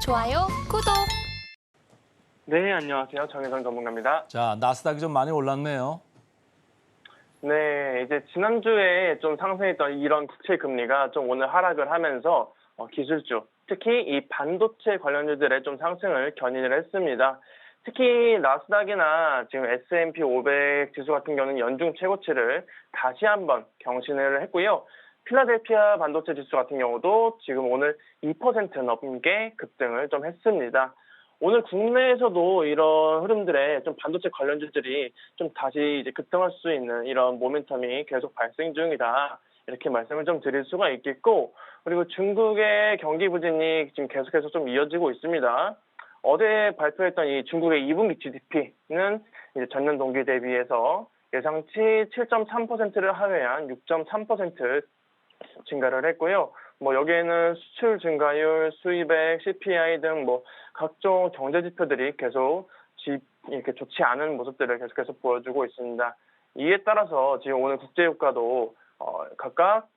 좋아요, 구독. 네, 안녕하세요. 정혜성 전문가입니다. 자, 나스닥이 좀 많이 올랐네요. 네, 이제 지난주에 좀 상승했던 이런 국채 금리가 좀 오늘 하락을 하면서 기술주, 특히 이 반도체 관련주들의 좀 상승을 견인을 했습니다. 특히 나스닥이나 지금 S&P 500 지수 같은 경우는 연중 최고치를 다시 한번 경신을 했고요. 필라델피아 반도체 지수 같은 경우도 지금 오늘 2% 넘게 급등을 좀 했습니다. 오늘 국내에서도 이런 흐름들에 좀 반도체 관련주들이 좀 다시 이제 급등할 수 있는 이런 모멘텀이 계속 발생 중이다. 이렇게 말씀을 좀 드릴 수가 있겠고, 그리고 중국의 경기 부진이 지금 계속해서 좀 이어지고 있습니다. 어제 발표했던 이 중국의 2분기 GDP는 이제 전년 동기 대비해서 예상치 7.3%를 하회한 6.3% 증가를 했고요. 여기에는 수출 증가율, 수입액, CPI 등 각종 경제 지표들이 계속 이렇게 좋지 않은 모습들을 계속해서 보여주고 있습니다. 이에 따라서 지금 오늘 국제유가도 각각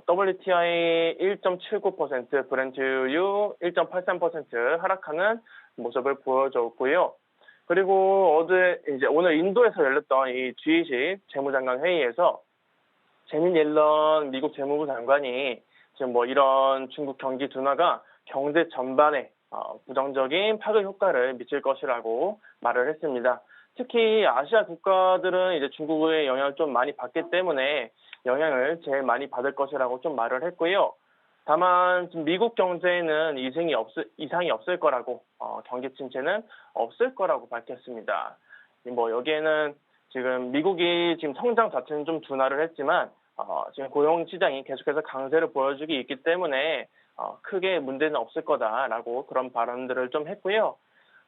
WTI 1.79%, 브렌트유 1.83% 하락하는 모습을 보여줬고요. 그리고 오늘 인도에서 열렸던 이 G20 재무장관 회의에서 제닛 옐런 미국 재무부 장관이 지금 이런 중국 경기 둔화가 경제 전반에 부정적인 파급 효과를 미칠 것이라고 말을 했습니다. 특히 아시아 국가들은 이제 중국의 영향을 좀 많이 받기 때문에 영향을 제일 많이 받을 것이라고 좀 말을 했고요. 다만 지금 미국 경제에는 이상이 없을 거라고 경기 침체는 없을 거라고 밝혔습니다. 여기에는 지금 미국이 지금 성장 자체는 좀 둔화를 했지만 지금 고용 시장이 계속해서 강세를 보여주기 있기 때문에 크게 문제는 없을 거다라고 그런 발언들을 좀 했고요.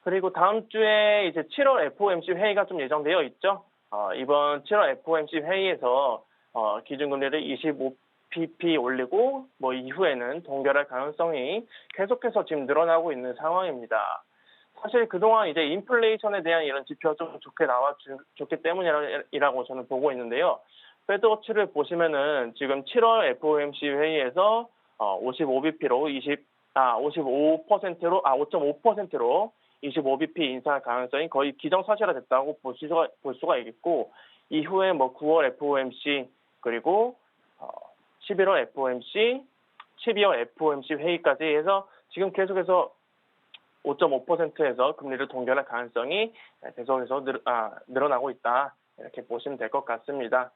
그리고 다음 주에 이제 7월 FOMC 회의가 좀 예정되어 있죠. 이번 7월 FOMC 회의에서 기준금리를 25pp 올리고 이후에는 동결할 가능성이 계속해서 지금 늘어나고 있는 상황입니다. 사실 그동안 이제 인플레이션에 대한 이런 지표가 좀 좋기 때문이라고 저는 보고 있는데요. 페드워치를 보시면은 지금 7월 FOMC 회의에서 55bp로 5.5%로 25bp 인상할 가능성이 거의 기정사실화됐다고 볼 수가 있겠고, 이후에 9월 FOMC 그리고 11월 FOMC, 12월 FOMC 회의까지 해서 지금 계속해서 5.5%에서 금리를 동결할 가능성이 계속해서 늘어나고 있다. 이렇게 보시면 될 것 같습니다.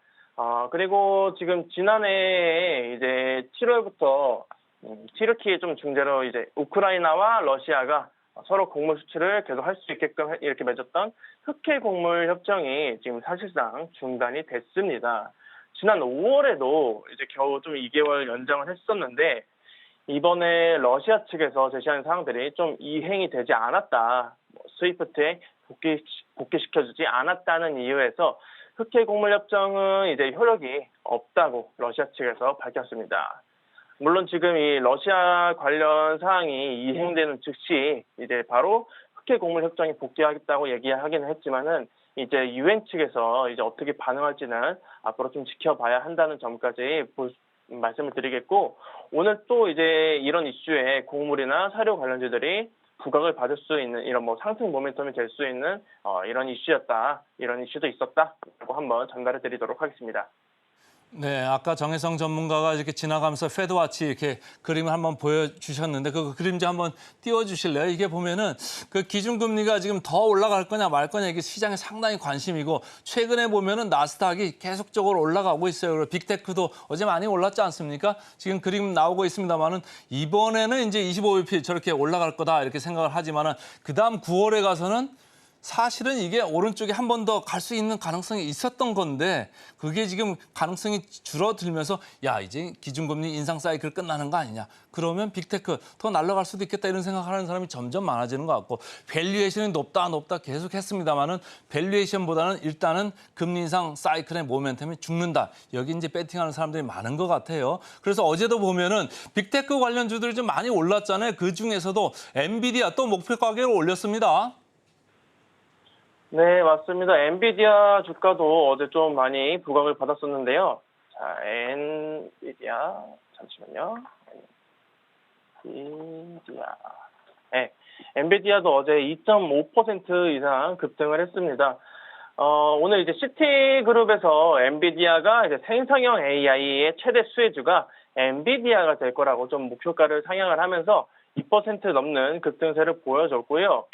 그리고 지금 지난해 이제 7월부터 튀르키예 좀 중재로 이제 우크라이나와 러시아가 서로 곡물 수출을 계속 할 수 있게끔 이렇게 맺었던 흑해 곡물 협정이 지금 사실상 중단이 됐습니다. 지난 5월에도 이제 겨우 좀 2개월 연장을 했었는데, 이번에 러시아 측에서 제시한 사항들이 좀 이행이 되지 않았다, 스위프트에 복귀시켜주지 않았다는 이유에서 흑해 곡물 협정은 이제 효력이 없다고 러시아 측에서 밝혔습니다. 물론 지금 이 러시아 관련 사항이 이행되는 즉시 이제 바로 흑해 곡물 협정이 복귀하겠다고 얘기하기는 했지만은 이제 유엔 측에서 이제 어떻게 반응할지는 앞으로 좀 지켜봐야 한다는 점까지 말씀을 드리겠고, 오늘 또 이제 이런 이슈에 곡물이나 사료 관련주들이 부각을 받을 수 있는 이런 상승 모멘텀이 될 수 있는 이런 이슈도 있었다라고 한번 전달해 드리도록 하겠습니다. 네, 아까 정혜성 전문가가 이렇게 지나가면서 페드와치 이렇게 그림을 한번 보여주셨는데 그 그림 좀 한번 띄워주실래요? 이게 보면은 그 기준금리가 지금 더 올라갈 거냐 말 거냐 이게 시장에 상당히 관심이고, 최근에 보면은 나스닥이 계속적으로 올라가고 있어요. 그리고 빅테크도 어제 많이 올랐지 않습니까? 지금 그림 나오고 있습니다만은 이번에는 이제 25bp 저렇게 올라갈 거다 이렇게 생각을 하지만은 그다음 9월에 가서는 사실은 이게 오른쪽에 한 번 더 갈 수 있는 가능성이 있었던 건데, 그게 지금 가능성이 줄어들면서 이제 기준금리 인상 사이클 끝나는 거 아니냐. 그러면 빅테크 더 날아갈 수도 있겠다 이런 생각하는 사람이 점점 많아지는 것 같고, 밸류에이션이 높다 계속 했습니다마는 밸류에이션보다는 일단은 금리 인상 사이클의 모멘텀이 죽는다. 여기 이제 배팅하는 사람들이 많은 것 같아요. 그래서 어제도 보면은 빅테크 관련주들이 좀 많이 올랐잖아요. 그 중에서도 엔비디아 또 목표 가격을 올렸습니다. 네, 맞습니다. 엔비디아 주가도 어제 좀 많이 부각을 받았었는데요. 자, 엔비디아 잠시만요. 엔비디아 예, 엔비디아도 어제 2.5% 이상 급등을 했습니다. 오늘 이제 시티그룹에서 엔비디아가 이제 생성형 AI의 최대 수혜주가 엔비디아가 될 거라고 좀 목표가를 상향을 하면서 2% 넘는 급등세를 보여줬고요.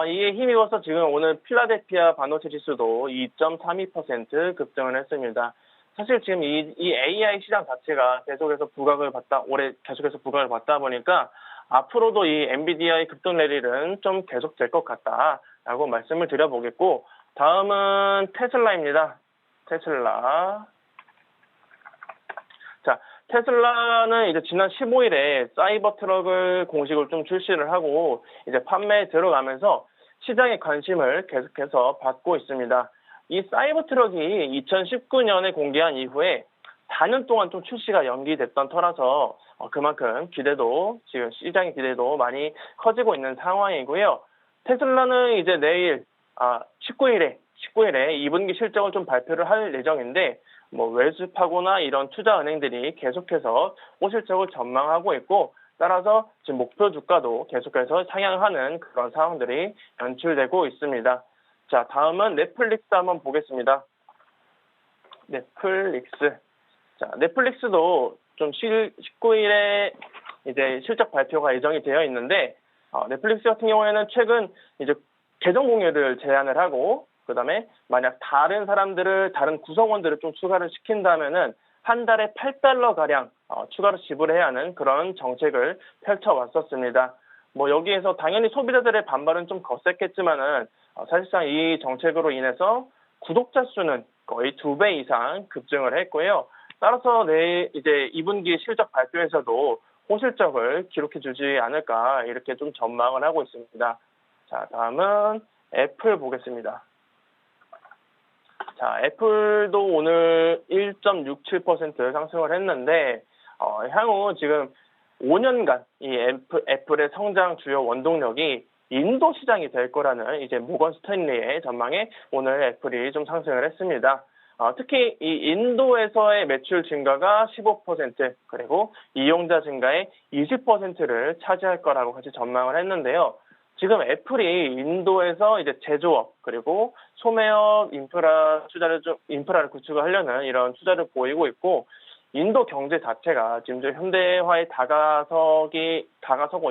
이에 힘입어서 지금 오늘 필라델피아 반도체 지수도 2.32% 급등을 했습니다. 사실 지금 이 AI 시장 자체가 올해 계속해서 부각을 받다 보니까 앞으로도 이 엔비디아의 급등 랠리는 좀 계속될 것 같다라고 말씀을 드려보겠고, 다음은 테슬라입니다. 테슬라. 자, 테슬라는 이제 지난 15일에 사이버 트럭을 공식으로 좀 출시를 하고 이제 판매에 들어가면서 시장의 관심을 계속해서 받고 있습니다. 이 사이버 트럭이 2019년에 공개한 이후에 4년 동안 좀 출시가 연기됐던 터라서 그만큼 지금 시장의 기대도 많이 커지고 있는 상황이고요. 테슬라는 이제 내일 19일에 2분기 실적을 좀 발표를 할 예정인데, 외수파고나 이런 투자은행들이 계속해서 호실적을 전망하고 있고, 따라서 지금 목표 주가도 계속해서 상향하는 그런 상황들이 연출되고 있습니다. 자, 다음은 넷플릭스 한번 보겠습니다. 넷플릭스. 자, 넷플릭스도 좀 19일에 이제 실적 발표가 예정이 되어 있는데, 넷플릭스 같은 경우에는 최근 이제 계정 공유를 제한을 하고, 그다음에 만약 다른 구성원들을 좀 추가를 시킨다면은 한 달에 $8 가량 추가로 지불해야 하는 그런 정책을 펼쳐왔었습니다. 여기에서 당연히 소비자들의 반발은 좀 거셌겠지만은 사실상 이 정책으로 인해서 구독자 수는 거의 2배 이상 급증을 했고요. 따라서 내일 이제 2분기 실적 발표에서도 호실적을 기록해주지 않을까 이렇게 좀 전망을 하고 있습니다. 자, 다음은 애플 보겠습니다. 자, 애플도 오늘 1.67% 상승을 했는데, 향후 지금 5년간 이 애플의 성장 주요 원동력이 인도 시장이 될 거라는 이제 모건 스탠리의 전망에 오늘 애플이 좀 상승을 했습니다. 특히 이 인도에서의 매출 증가가 15%, 그리고 이용자 증가의 20%를 차지할 거라고 같이 전망을 했는데요. 지금 애플이 인도에서 이제 제조업 그리고 소매업 인프라를 구축을 하려는 이런 투자를 보이고 있고, 인도 경제 자체가 지금 좀 현대화에 다가서고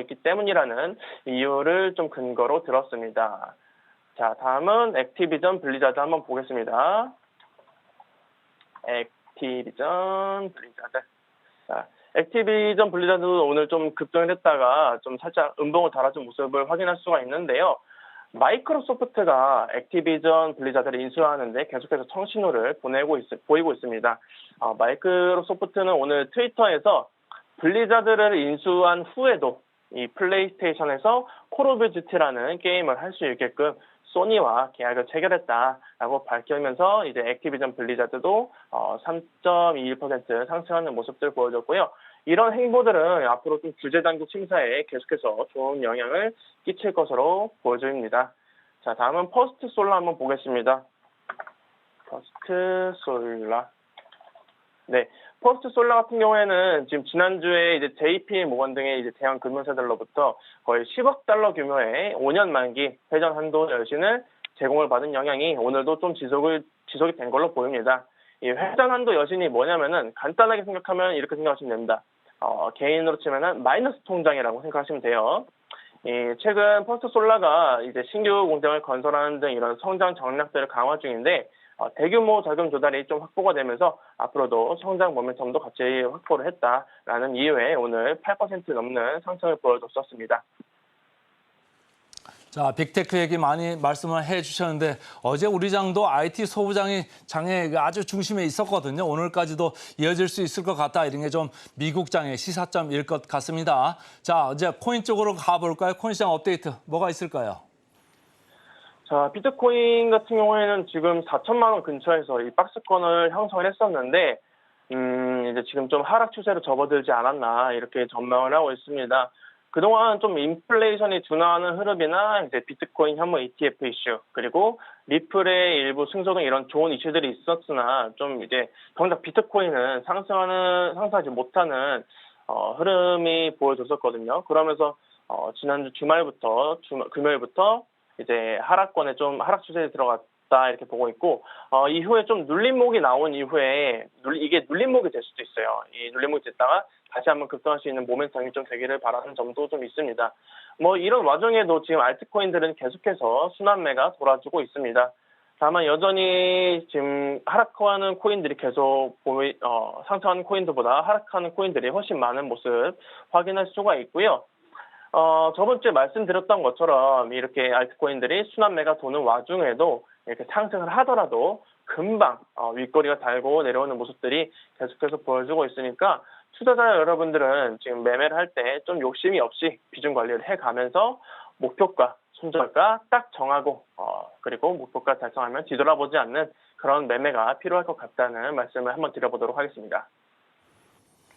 있기 때문이라는 이유를 좀 근거로 들었습니다. 자, 다음은 액티비전 블리자드 한번 보겠습니다. 액티비전 블리자드. 자, 액티비전 블리자드도 오늘 좀 급등을 했다가 좀 살짝 음봉을 달아준 모습을 확인할 수가 있는데요. 마이크로소프트가 액티비전 블리자드를 인수하는데 계속해서 청신호를 보이고 있습니다. 마이크로소프트는 오늘 트위터에서 블리자드를 인수한 후에도 이 플레이스테이션에서 콜 오브 듀티라는 게임을 할 수 있게끔 소니와 계약을 체결했다라고 밝히면서 이제 액티비전 블리자드도 3.21% 상승하는 모습들을 보여줬고요. 이런 행보들은 앞으로 좀 규제 당국 심사에 계속해서 좋은 영향을 끼칠 것으로 보여집니다. 자, 다음은 퍼스트 솔라 한번 보겠습니다. 퍼스트 솔라. 네, 퍼스트 솔라 같은 경우에는 지금 지난주에 이제 JP 모건 등의 이제 대형 금융사들로부터 거의 $10억 규모의 5년 만기 회전 한도 여신을 제공을 받은 영향이 오늘도 좀 지속이 된 걸로 보입니다. 이 회전 한도 여신이 뭐냐면은 간단하게 생각하면 이렇게 생각하시면 됩니다. 개인으로 치면은 마이너스 통장이라고 생각하시면 돼요. 최근 퍼스트 솔라가 이제 신규 공장을 건설하는 등 이런 성장 전략들을 강화 중인데, 대규모 자금 조달이 좀 확보가 되면서 앞으로도 성장 모멘텀도 같이 확보를 했다라는 이유에 오늘 8% 넘는 상승을 보여줬었습니다. 자, 빅테크 얘기 많이 말씀을 해주셨는데 어제 우리 장도 IT 소부장이 장에 아주 중심에 있었거든요. 오늘까지도 이어질 수 있을 것 같다. 이런 게 좀 미국 장의 시사점일 것 같습니다. 자, 이제 코인 쪽으로 가볼까요? 코인 시장 업데이트 뭐가 있을까요? 자, 비트코인 같은 경우에는 지금 4천만 원 근처에서 이 박스권을 형성을 했었는데, 이제 지금 좀 하락 추세로 접어들지 않았나 이렇게 전망을 하고 있습니다. 그동안 좀 인플레이션이 둔화하는 흐름이나 이제 비트코인 혐오 ETF 이슈, 그리고 리플의 일부 승소 등 이런 좋은 이슈들이 있었으나 좀 이제 정작 비트코인은 상승하지 못하는 흐름이 보여줬었거든요. 그러면서 지난주 주말부터 금요일부터 이제 하락권에 좀 하락 추세에 들어갔다 이렇게 보고 있고 이후에 좀 눌림목이 나온 이후에 이게 눌림목이 될 수도 있어요. 이 눌림목이 됐다가 다시 한번 급등할 수 있는 모멘텀이 좀 되기를 바라는 점도 좀 있습니다. 뭐 이런 와중에도 지금 알트코인들은 계속해서 순환매가 돌아주고 있습니다. 다만 여전히 지금 하락하는 코인들이 계속 상승하는 코인들보다 하락하는 코인들이 훨씬 많은 모습 확인할 수가 있고요. 저번 주에 말씀드렸던 것처럼 이렇게 알트코인들이 순환매가 도는 와중에도 이렇게 상승을 하더라도 금방 윗꼬리가 달고 내려오는 모습들이 계속해서 보여주고 있으니까 투자자 여러분들은 지금 매매를 할 때 좀 욕심이 없이 비중 관리를 해가면서 목표가, 손절가 딱 정하고 그리고 목표가 달성하면 뒤돌아보지 않는 그런 매매가 필요할 것 같다는 말씀을 한번 드려보도록 하겠습니다.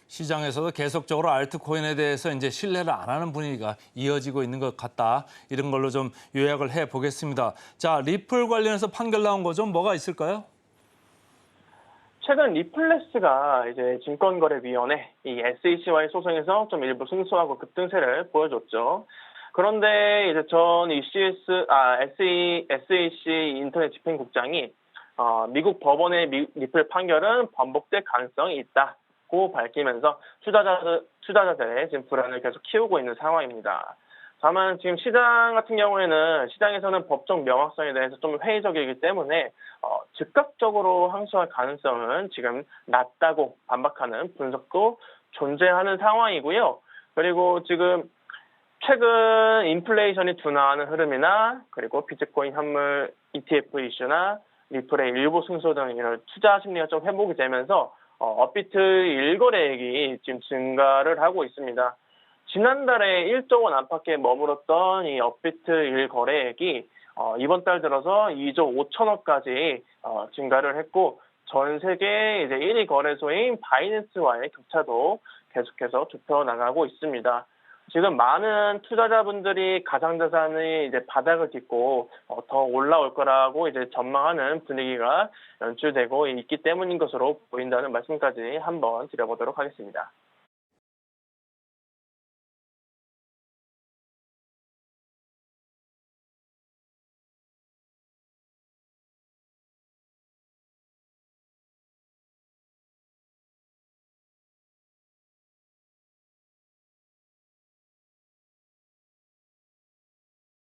시장에서도 계속적으로 알트코인에 대해서 이제 신뢰를 안 하는 분위기가 이어지고 있는 것 같다. 이런 걸로 좀 요약을 해 보겠습니다. 자, 리플 관련해서 판결 나온 거 좀 뭐가 있을까요? 최근 리플레스가 이제 증권거래위원회 이 SEC와의 소송에서 좀 일부 승소하고 급등세를 보여줬죠. 그런데 이제 전 SEC 인터넷 집행국장이 미국 법원의 리플 판결은 번복될 가능성이 있다고 밝히면서 투자자들의 지금 불안을 계속 키우고 있는 상황입니다. 다만 지금 시장 같은 경우에는 시장에서는 법적 명확성에 대해서 좀 회의적이기 때문에 즉각적으로 항소할 가능성은 지금 낮다고 반박하는 분석도 존재하는 상황이고요. 그리고 지금 최근 인플레이션이 둔화하는 흐름이나 그리고 비트코인 현물 ETF 이슈나 리플의 일부 승소 등 이런 투자 심리가 좀 회복이 되면서 업비트 일거래액이 지금 증가를 하고 있습니다. 지난달에 1조 원 안팎에 머물렀던 이 업비트 일거래액이 이번 달 들어서 2조 5천억까지 증가를 했고 전 세계 이제 1위 거래소인 바이낸스와의 격차도 계속해서 좁혀 나가고 있습니다. 지금 많은 투자자분들이 가상자산의 이제 바닥을 딛고 더 올라올 거라고 이제 전망하는 분위기가 연출되고 있기 때문인 것으로 보인다는 말씀까지 한번 드려보도록 하겠습니다.